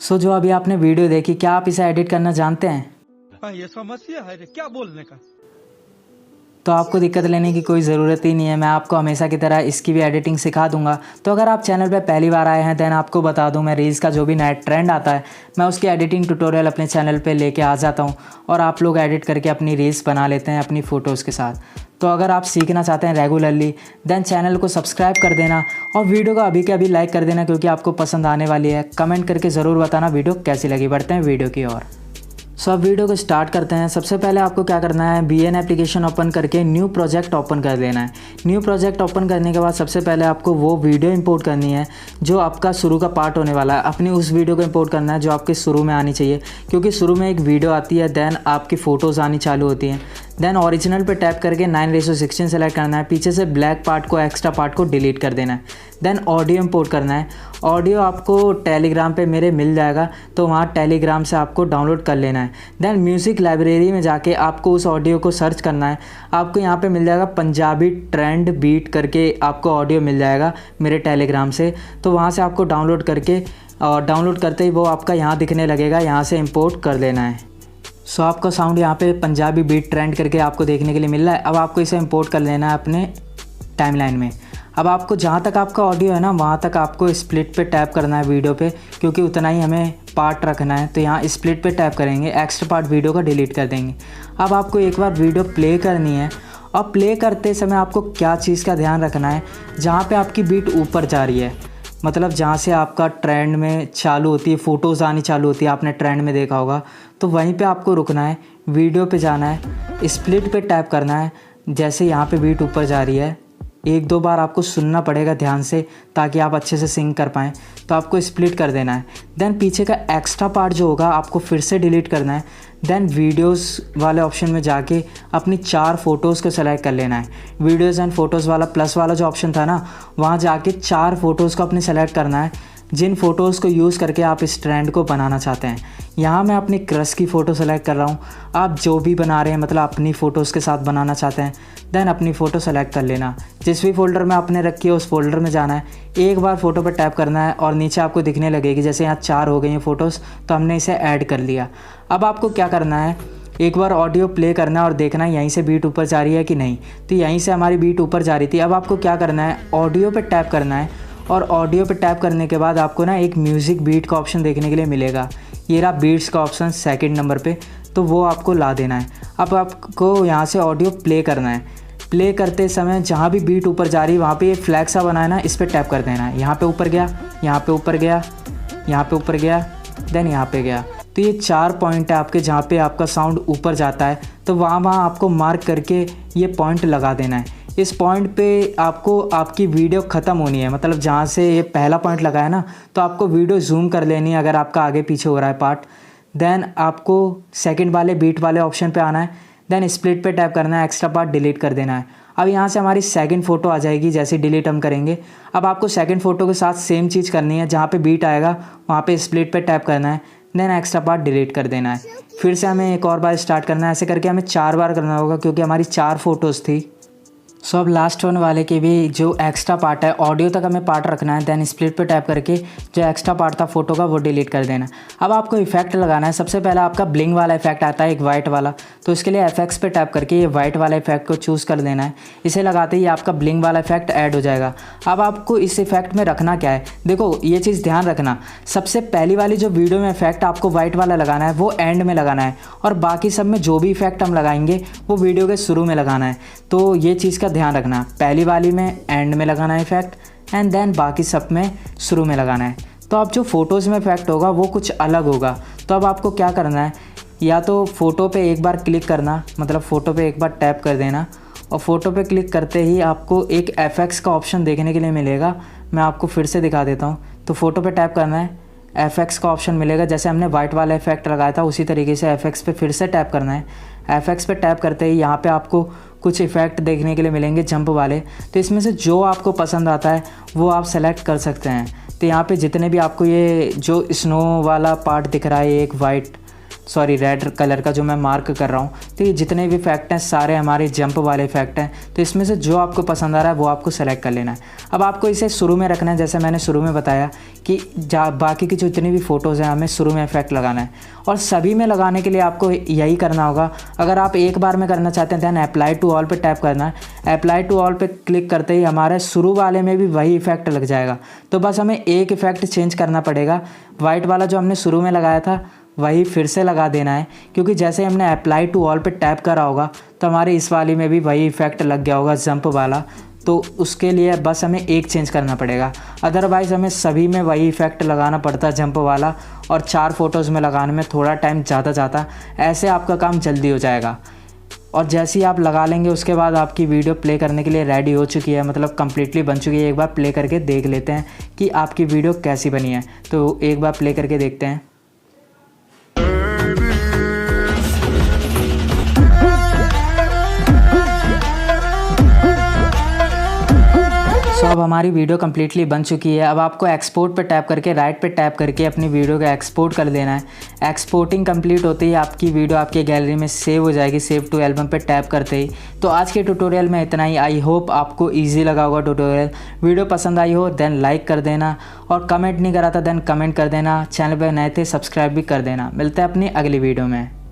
जो अभी आपने वीडियो देखी, क्या आप इसे एडिट करना जानते हैं? हाँ, ये समस्या है रे, क्या बोलने का। तो आपको दिक्कत लेने की कोई ज़रूरत ही नहीं है। मैं आपको हमेशा की तरह इसकी भी एडिटिंग सिखा दूंगा। तो अगर आप चैनल पर पहली बार आए हैं, देन आपको बता दूं, मैं रील्स का जो भी नया ट्रेंड आता है मैं उसकी एडिटिंग ट्यूटोरियल अपने चैनल पे लेके आ जाता हूं और आप लोग एडिट करके अपनी रील्स बना लेते हैं अपनी फ़ोटोज़ के साथ। तो अगर आप सीखना चाहते हैं रेगुलरली, देन चैनल को सब्सक्राइब कर देना और वीडियो को अभी के अभी लाइक कर देना, क्योंकि आपको पसंद आने वाली है। कमेंट करके ज़रूर बताना वीडियो कैसी लगी। बढ़ते हैं वीडियो की ओर। अब वीडियो को स्टार्ट करते हैं। सबसे पहले आपको क्या करना है, BN एप्लीकेशन ओपन करके न्यू प्रोजेक्ट ओपन कर देना है। न्यू प्रोजेक्ट ओपन करने के बाद सबसे पहले आपको वो वीडियो इंपोर्ट करनी है जो आपका शुरू का पार्ट होने वाला है। अपनी उस वीडियो को इंपोर्ट करना है जो आपके शुरू में आनी चाहिए, क्योंकि शुरू में एक वीडियो आती है, देन आपकी फ़ोटोज़ आनी चालू होती हैं। देन ओरिजिनल पे टैप करके 9:16 सेलेक्ट करना है। पीछे से ब्लैक पार्ट को, एक्स्ट्रा पार्ट को डिलीट कर देना है। देन ऑडियो इंपोर्ट करना है। ऑडियो आपको टेलीग्राम पे मेरे मिल जाएगा, तो वहाँ टेलीग्राम से आपको डाउनलोड कर लेना है। देन म्यूज़िक लाइब्रेरी में जाके आपको उस ऑडियो को सर्च करना है। आपको यहाँ पे मिल जाएगा पंजाबी ट्रेंड बीट करके, आपको ऑडियो मिल जाएगा मेरे टेलीग्राम से। तो वहाँ से आपको डाउनलोड करके, और डाउनलोड करते ही वो आपका यहाँ दिखने लगेगा, यहाँ से इंपोर्ट कर लेना है। आपका साउंड यहाँ पे पंजाबी बीट ट्रेंड करके आपको देखने के लिए मिल रहा है। अब आपको इसे इंपोर्ट कर लेना है अपने टाइमलाइन में। अब आपको जहाँ तक आपका ऑडियो है ना, वहाँ तक आपको स्प्लिट पे टैप करना है वीडियो पे, क्योंकि उतना ही हमें पार्ट रखना है। तो यहाँ स्प्लिट पे टैप करेंगे, एक्स्ट्रा पार्ट वीडियो का डिलीट कर देंगे। अब आपको एक बार वीडियो प्ले करनी है, और प्ले करते समय आपको क्या चीज़ का ध्यान रखना है, जहाँ पे आपकी बीट ऊपर जा रही है, मतलब जहाँ से आपका ट्रेंड में चालू होती है, फ़ोटोज़ आनी चालू होती है, आपने ट्रेंड में देखा होगा, तो वहीं पे आपको रुकना है, वीडियो पे जाना है, स्प्लिट पे टैप करना है। जैसे यहाँ पे बीट ऊपर जा रही है, एक दो बार आपको सुनना पड़ेगा ध्यान से, ताकि आप अच्छे से सिंक कर पाएँ। तो आपको स्प्लिट कर देना है। देन पीछे का एक्स्ट्रा पार्ट जो होगा आपको फिर से डिलीट करना है। देन वीडियोज़ वाले ऑप्शन में जाके अपनी 4 फ़ोटोज़ को सेलेक्ट कर लेना है। वीडियोज़ एंड फ़ोटोज़ वाला प्लस वाला जो ऑप्शन था ना, वहाँ जाके 4 फ़ोटोज़ को अपने सेलेक्ट करना है, जिन फ़ोटोज़ को यूज़ करके आप इस ट्रेंड को बनाना चाहते हैं। यहाँ मैं अपनी क्रश की फ़ोटो सेलेक्ट कर रहा हूँ। आप जो भी बना रहे हैं, मतलब अपनी फ़ोटोज़ के साथ बनाना चाहते हैं, देन अपनी फ़ोटो सेलेक्ट कर लेना। जिस भी फ़ोल्डर में आपने रखी है उस फोल्डर में जाना है, एक बार फ़ोटो पर टैप करना है और नीचे आपको दिखने लगेगी, जैसे यहाँ 4 हो गई हैं फ़ोटोज़, तो हमने इसे ऐड कर लिया। अब आपको क्या करना है, एक बार ऑडियो प्ले करना है और देखना है यहीं से बीट ऊपर जा रही है कि नहीं। तो यहीं से हमारी बीट ऊपर जा रही थी। अब आपको क्या करना है, ऑडियो पे टैप करना है, और ऑडियो पे टैप करने के बाद आपको ना एक म्यूज़िक बीट का ऑप्शन देखने के लिए मिलेगा। ये रहा बीट्स का ऑप्शन सेकंड नंबर पे, तो वो आपको ला देना है। अब आपको यहाँ से ऑडियो प्ले करना है। प्ले करते समय जहाँ भी बीट ऊपर जा रही है वहाँ पे ये फ्लैग सा बना है ना, इस पर टैप कर देना है। यहाँ पे ऊपर गया, यहाँ पे ऊपर गया, यहाँ पे ऊपर गया, देन यहाँ पे गया। तो ये 4 पॉइंट है आपके, जहाँ पे आपका साउंड ऊपर जाता है, तो वहाँ आपको मार्क करके ये पॉइंट लगा देना है। इस पॉइंट पे आपको आपकी वीडियो ख़त्म होनी है, मतलब जहाँ से ये पहला पॉइंट लगा है ना, तो आपको वीडियो जूम कर लेनी है अगर आपका आगे पीछे हो रहा है पार्ट। देन आपको सेकंड वाले बीट वाले ऑप्शन पे आना है। देन स्प्लिट पे टैप करना है, एक्स्ट्रा पार्ट डिलीट कर देना है। अब यहाँ से हमारी सेकंड फ़ोटो आ जाएगी, जैसे डिलीट हम करेंगे। अब आपको सेकंड फ़ोटो के साथ सेम चीज़ करनी है, जहाँ पे बीट आएगा वहाँ पे स्प्लिट पे टैप करना है, देन एक्स्ट्रा पार्ट डिलीट कर देना है। फिर से हमें एक और बार स्टार्ट करना है। ऐसे करके हमें 4 बार करना होगा, क्योंकि हमारी 4 फ़ोटोज़ थी। अब लास्ट वन वाले के भी जो एक्स्ट्रा पार्ट है, ऑडियो तक हमें पार्ट रखना है। देन स्प्लिट पे टैप करके जो एक्स्ट्रा पार्ट था फोटो का, वो डिलीट कर देना। अब आपको इफेक्ट लगाना है। सबसे पहला आपका ब्लिंग वाला इफेक्ट आता है, एक वाइट वाला, तो इसके लिए FX पे टैप करके ये वाइट वाला इफेक्ट को चूज़ कर देना है। इसे लगाते ही आपका ब्लिंग वाला इफेक्ट ऐड हो जाएगा। अब आपको इस इफेक्ट में रखना क्या है, देखो ये चीज़ ध्यान रखना, सबसे पहली वाली जो वीडियो में इफेक्ट आपको वाइट वाला लगाना है वो एंड में लगाना है, और बाकी सब में जो भी इफेक्ट हम लगाएंगे वो वीडियो के शुरू में लगाना है। तो ये चीज़ का ध्यान रखना, पहली वाली में एंड में लगाना है इफेक्ट, एंड देन बाकी सब में शुरू में लगाना है। तो अब जो फ़ोटोज़ में इफेक्ट होगा वो कुछ अलग होगा। तो अब आपको क्या करना है, या तो फ़ोटो पे एक बार क्लिक करना, मतलब फ़ोटो पे एक बार टैप कर देना, और फ़ोटो पे क्लिक करते ही आपको एक FX का ऑप्शन देखने के लिए मिलेगा। मैं आपको फिर से दिखा देता हूँ। तो फ़ोटो पे टैप करना है, FX का ऑप्शन मिलेगा, जैसे हमने वाइट वाला इफेक्ट लगाया था उसी तरीके से FX पे फिर से टैप करना है। FX पे टैप करते ही यहाँ पे आपको कुछ इफ़ेक्ट देखने के लिए मिलेंगे जंप वाले। तो इसमें से जो आपको पसंद आता है वो आप सेलेक्ट कर सकते हैं। तो यहाँ पे जितने भी आपको ये जो स्नो वाला पार्ट दिख रहा है, एक वाइट सॉरी रेड कलर का जो मैं मार्क कर रहा हूँ। तो ये जितने भी इफेक्ट हैं सारे हमारे जंप वाले इफेक्ट हैं। तो इसमें से जो आपको पसंद आ रहा है वो आपको सेलेक्ट कर लेना है। अब आपको इसे शुरू में रखना है, जैसे मैंने शुरू में बताया कि बाकी की जितनी भी फ़ोटोज़ हैं हमें शुरू में इफेक्ट लगाना है। और सभी में लगाने के लिए आपको यही करना होगा। अगर आप एक बार में करना चाहते हैं दैन अप्लाई टू ऑल पे टैप करना है। अप्लाई टू ऑल पे क्लिक करते ही हमारे शुरू वाले में भी वही इफेक्ट लग जाएगा। तो बस हमें एक इफेक्ट चेंज करना पड़ेगा, वाइट वाला जो हमने शुरू में लगाया था वही फिर से लगा देना है, क्योंकि जैसे हमने अप्लाई टू ऑल पे टैप करा होगा तो हमारे इस वाली में भी वही इफेक्ट लग गया होगा जंप वाला। तो उसके लिए बस हमें एक चेंज करना पड़ेगा, अदरवाइज़ हमें सभी में वही इफेक्ट लगाना पड़ता जंप वाला, और 4 फ़ोटोज़ में लगाने में थोड़ा टाइम ज़्यादा जाता। ऐसे आपका काम जल्दी हो जाएगा। और जैसे ही आप लगा लेंगे उसके बाद आपकी वीडियो प्ले करने के लिए रेडी हो चुकी है, मतलब कम्प्लीटली बन चुकी है। एक बार प्ले करके देख लेते हैं कि आपकी वीडियो कैसी बनी है। तो एक बार प्ले करके देखते हैं। सो अब हमारी वीडियो कम्प्लीटली बन चुकी है। अब आपको एक्सपोर्ट पे टैप करके राइट पे टैप करके अपनी वीडियो को एक्सपोर्ट कर देना है। एक्सपोर्टिंग कंप्लीट होते ही आपकी वीडियो आपके गैलरी में सेव हो जाएगी, सेव टू एल्बम पे टैप करते ही। तो आज के ट्यूटोरियल में इतना ही। आई होप आपको ईजी लगा होगा ट्यूटोरियल। वीडियो पसंद आई हो देन लाइक कर देना, और कमेंट नहीं करा था देन कमेंट कर देना। चैनल पर नए थे सब्सक्राइब भी कर देना। मिलते हैं अपनी अगली वीडियो में।